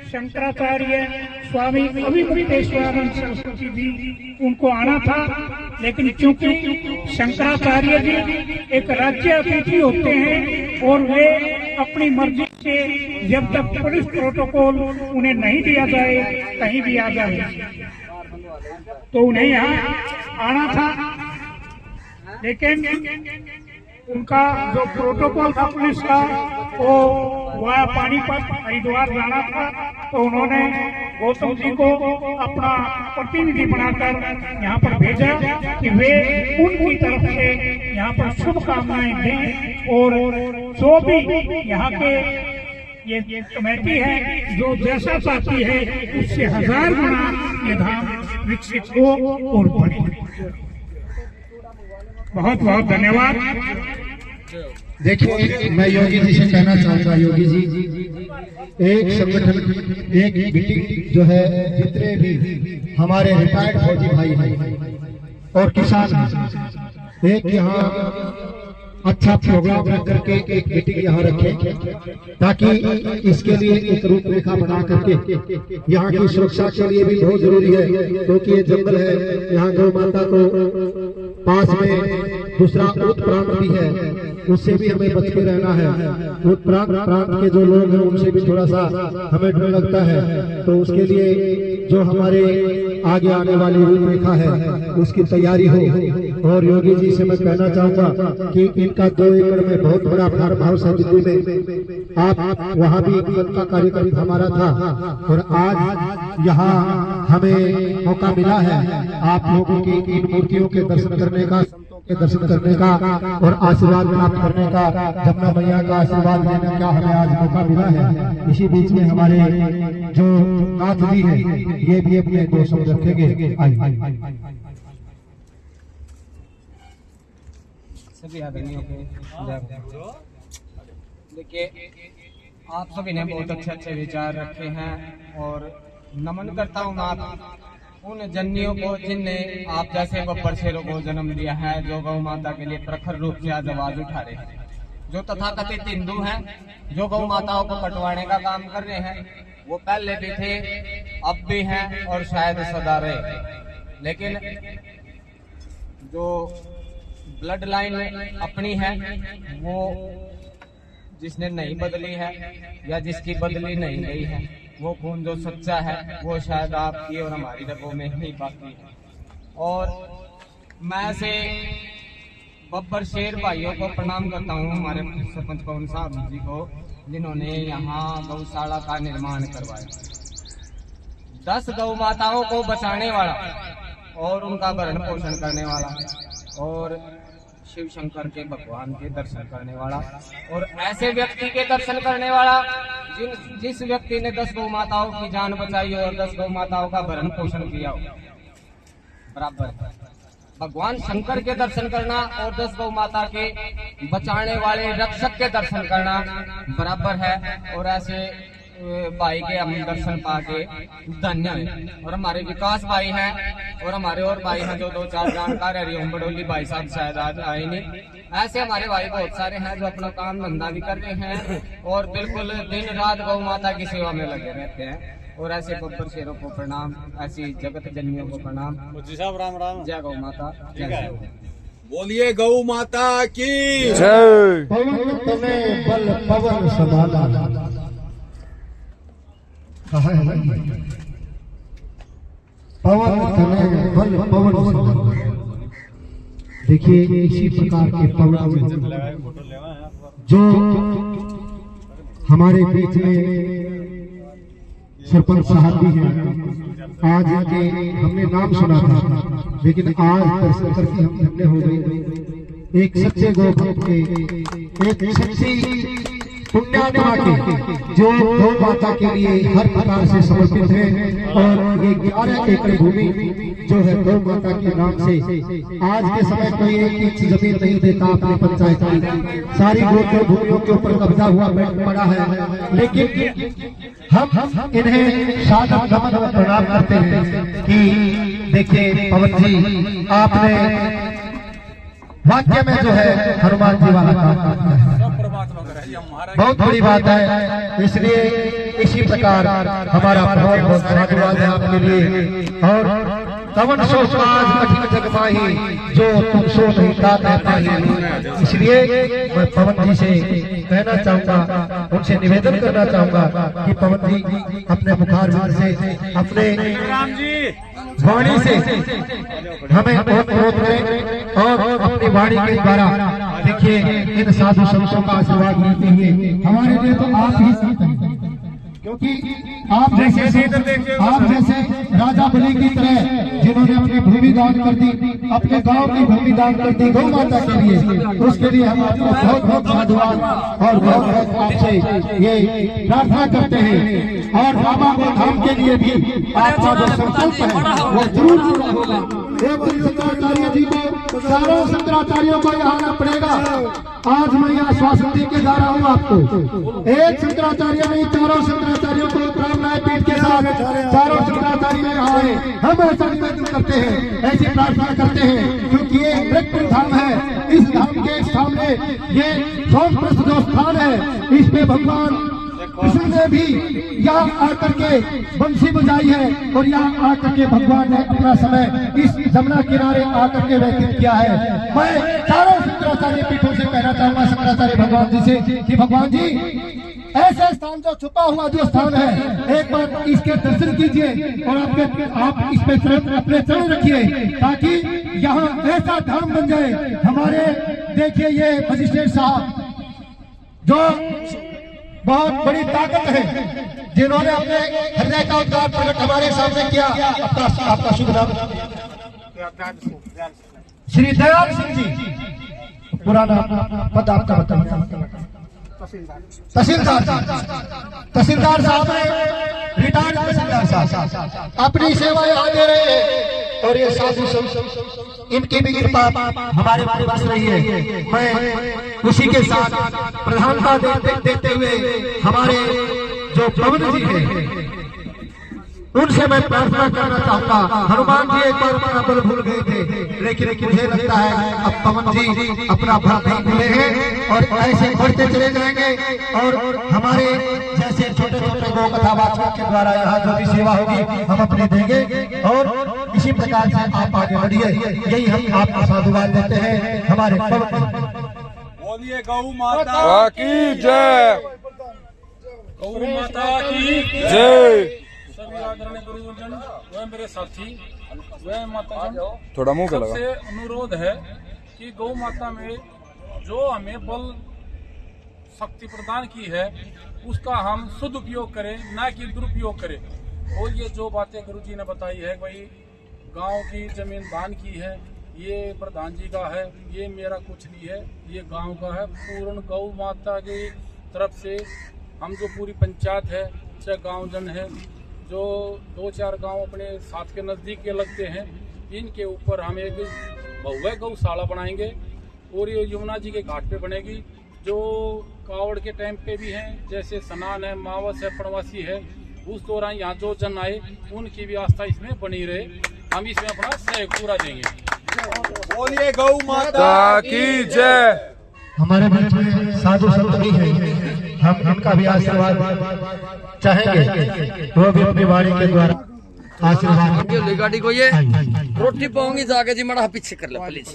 शंकराचार्य स्वामी अभिमुक्तेश्वरानंद सरस्वती जी, उनको आना था, लेकिन चूंकि शंकराचार्य जी एक राज्य अतिथि होते हैं और वे अपनी मर्जी से जब तक पुलिस प्रोटोकॉल उन्हें नहीं दिया जाए कहीं भी आ जाए, तो उन्हें यहाँ आना था। लेकिन उनका जो प्रोटोकॉल था पुलिस का, वो वह पानीपत हरिद्वार जाना था, तो उन्होंने गौतम जी को अपना प्रतिनिधि बनाकर यहाँ पर भेजा कि वे उनकी तरफ से यहाँ पर शुभकामनाएं दें और जो भी यहाँ के ये कमेटी है जो जैसा चाहती है उससे 1000 गुना ये धाम विकसित हो और बढ़े। बहुत बहुत धन्यवाद। देखिए, मैं योगी जी से कहना चाहूंगा, योगी जी एक संगठन, एक मीटिंग जो है, जितने भी हमारे रिटायर्ड फौजी भाई हैं और किसान हैं, एक यहाँ अच्छा प्रोग्राम रख करके एक मीटिंग यहाँ रखें, ताकि इसके लिए एक रूपरेखा बना करके यहाँ की सुरक्षा के लिए भी बहुत जरूरी है, क्योंकि ये जंगल है, यहाँ गौ माता को पास में दूसरा ऊंट प्रांत भी है, उससे भी हमें बच के रहना है। ऊंट प्रांत के जो लोग हैं उनसे भी थोड़ा सा हमें डर लगता है, तो उसके लिए जो हमारे आगे आने वाली रूपरेखा है उसकी तैयारी हो। और योगी जी से मैं कहना चाहूंगा कि इनका 2 एकड़ में बहुत बड़ा फार्म हाउस है दिल्ली में, आप वहाँ भी का कार्यक्रम हमारा था और आज यहाँ हमें मौका मिला है आप लोगों की इन मूर्तियों के दर्शन करने का और आशीर्वाद प्राप्त करने का, जमुना मैया का आशीर्वाद लेने का हमें आज मौका मिला है। इसी बीच में हमारे जो नाथ जी है ये भी अपने 2 शब्द रखेंगे। सभी आदमियों के देखिए, आप सभी ने बहुत अच्छे अच्छे विचार रखे हैं और नमन करता हूँ मैं उन जन्नियों को जिनने आप जैसे बब्बर शेरों को जन्म दिया है, जो गौ माता के लिए प्रखर रूप से आज आवाज उठा रहे हैं, जो तथाकथित हिंदू हैं, जो गौ माताओं को कटवाने का काम कर रहे हैं, वो पहले भी थे, अब भी हैं और शायद सदा रहे। लेकिन जो ब्लड लाइन अपनी है, वो जिसने नहीं बदली है या जिसकी बदली नहीं गई है, वो खून जो सच्चा है वो शायद आपकी और हमारी रगों में ही बाकी है। और मैं से बब्बर शेर भाइयों को प्रणाम करता हूँ, हमारे सरपंच पवन साहब जी को, जिन्होंने यहाँ गौशाला का निर्माण करवाया। 10 गौ माताओं को बचाने वाला और उनका भरण पोषण करने वाला और शिव शंकर के भगवान के दर्शन करने वाला और ऐसे व्यक्ति के दर्शन करने वाला जिस व्यक्ति ने 10 गौ माताओं की जान बचाई हो और 10 गौ माताओं का भरण पोषण किया हो, बराबर भगवान शंकर के दर्शन करना और 10 गौ माता के बचाने वाले रक्षक के दर्शन करना बराबर है। और ऐसे भाई के हम दर्शन पाके धन्य है। और हमारे विकास भाई हैं और हमारे और भाई हैं जो 2-4 जानकार है, हरिओम बडोली भाई साहब शायद आज आए नहीं। ऐसे हमारे भाई बहुत सारे हैं जो अपना काम धंधा भी कर रहे हैं और बिल्कुल दिन रात गौ माता की सेवा में लगे रहते हैं। और ऐसे बब्बर शेरों को प्रणाम, ऐसी जगत जननियों को प्रणाम। राम राम। जय गौ माता, जय बोलिए गौ माता की जय। पवन तने बल पवन समाना, पवन तने बल पवन समाना। देखिए, इसी प्रकार के पवन जो हमारे बीच में सरपंच साहब भी हैं, आज के हमने नाम सुना था, लेकिन आज दर्शन करके हम धन्य हो गए। एक सच्चे गौभक्त के, एक सच्ची पुण्यात्मा के, जो गौ माता के लिए हर प्रकार से समर्पित है। और ये 11 एकड़ भूमि जो है गौ माता के नाम से, आज के समय कोई एक इंच जमीन नहीं देता अपने पंचायत की, सारी गोत्र भूमियों के ऊपर कब्जा हुआ पड़ा है। लेकिन हम इन्हें सादर नमन और प्रणाम करते हैं कि देखिए पवन जी, आपने वाक्य में जो है हनुमान जी वाला काम किया है। बहुत बड़ी बात है। इसलिए इसी प्रकार हमारा बहुत बहुत धन्यवाद है आपके लिए। और कवन सो समाज कठिन जग माही, जो तुम सो नहीं तात है पाही। इसलिए मैं पवन जी से कहना चाहूंगा, उनसे निवेदन करना चाहूंगा कि पवन जी अपने मुखार से, अपने वाणी से हमें अनुरोध करें और अपनी वाणी के द्वारा देखिए इन साधु संतों का आशीर्वाद लेते हुए हमारे लिए तो आप ही संत हैं, क्योंकि आप जैसे राजा बलि की तरह जिन्होंने अपनी भूमि दान कर दी, अपने गांव की भूमि दान कर दी गौ माता के लिए, उसके लिए हम आपको बहुत बहुत साधुवाद और बहुत बहुत आपसे ये प्रार्थना करते हैं। और बाबा के धाम के लिए भी आपका जो संकल्प है वो जरूर पूरा होगा। शंकराचार्य जी को, चारों शंकराचार्यों को यहाँ आना पड़ेगा। आज मैं यहाँ आश्वासन दे के जा रहा हूँ आपको, एक शंकराचार्य नहीं, चारों शंकराचार्यों को प्रार्थनाएं पीठ के साथ चारों शंकराचार्य यहाँ आए। हम ऐसा निवेदन करते हैं, ऐसी प्रार्थना करते हैं, क्योंकि ये मृत्यु धाम है। इस धाम के सामने ये सोमप्रस्थ जो स्थान है, इस पे भगवान कृष्ण ने भी यहाँ आकर के बंसी बजाई है और यहाँ आकर के भगवान ने अपना समय इस जमुना किनारे आकर के व्यतीत किया है। मैं चारों शंकराचार्य पीठों से कहना चाहूंगा, शंकराचार्य भगवान जी से, कि भगवान जी ऐसे स्थान जो छुपा हुआ जो स्थान है, एक बार इसके दर्शन कीजिए और आप इस पे अपने चरण रखिए, ताकि यहाँ ऐसा धाम बन जाए। हमारे देखिए ये मजिस्ट्रेट साहब जो बहुत बड़ी ताकत है, जिन्होंने अपने हृदय का उद्धार प्रकट हमारे सामने किया। आपका शुभ नाम? श्री दयाल सिंह जी। पूरा नाम पता आपका बताइए? तहसीलदार साहब है, रिटायर्ड तहसीलदार साहब अपनी सेवाएं आगे रहे हैं। और ये साधु संत, इनकी भी कृपा हमारे पास रही है। मैं उसी के साथ प्रधानता देते हुए हमारे जो पवन जी हैं उनसे मैं प्रार्थना करना चाहूंगा। हनुमान जी एक बार अपना बल भूल गए थे, लेकिन मुझे लगता है अब पवन जी अपना बल नहीं भूले हैं और ऐसे बढ़ते चले जाएंगे। और हमारे जैसे छोटे छोटे गौ कथावाचकों के द्वारा यहाँ जो भी सेवा होगी हम अपने देंगे। और इसी प्रकार से आप आगे बढ़िए, यही हम आपको साधुवाद देते हैं। हमारे पवन बोलिए गौ माता की जय, गौ माता की जय। सभी आदरणीय गुरुजन व मेरे साथी व माताजन, थोड़ा मुंह पे लगा। सबसे अनुरोध है कि गौ माता में जो हमें बल शक्ति प्रदान की है उसका हम सदुपयोग करें, ना कि दुरुपयोग करें। और ये जो बातें गुरुजी ने बताई है, भाई गांव की जमीन दान की है, ये प्रधान जी का है, ये मेरा कुछ नहीं है, ये गांव का है। पूर्ण गौ माता की तरफ से हम जो पूरी पंचायत है, चाहे गाँव जन है, जो 2-4 गांव अपने साथ के नज़दीक के लगते हैं, इनके ऊपर हम एक भव्य गौशाला बनाएंगे। और ये यमुना जी के घाट पे बनेगी, जो कावड़ के टाइम पे भी हैं, जैसे स्नान है, मावस है, पड़वासी है, उस दौरान यहाँ जो जन आए उनकी भी आस्था इसमें बनी रहे। हम इसमें अपना सहयोग पूरा देंगे। बोलिए गौ माता की जय। हमारे बीच में साधु संत भी हैं, हम उनका भी आशीर्वाद चाहेंगे। वो भी अपनी वाणी के द्वारा आशीर्वाद। गाड़ी को ये रोटी पाऊंगी जाके जी, मड़ा पीछे कर लो प्लीज।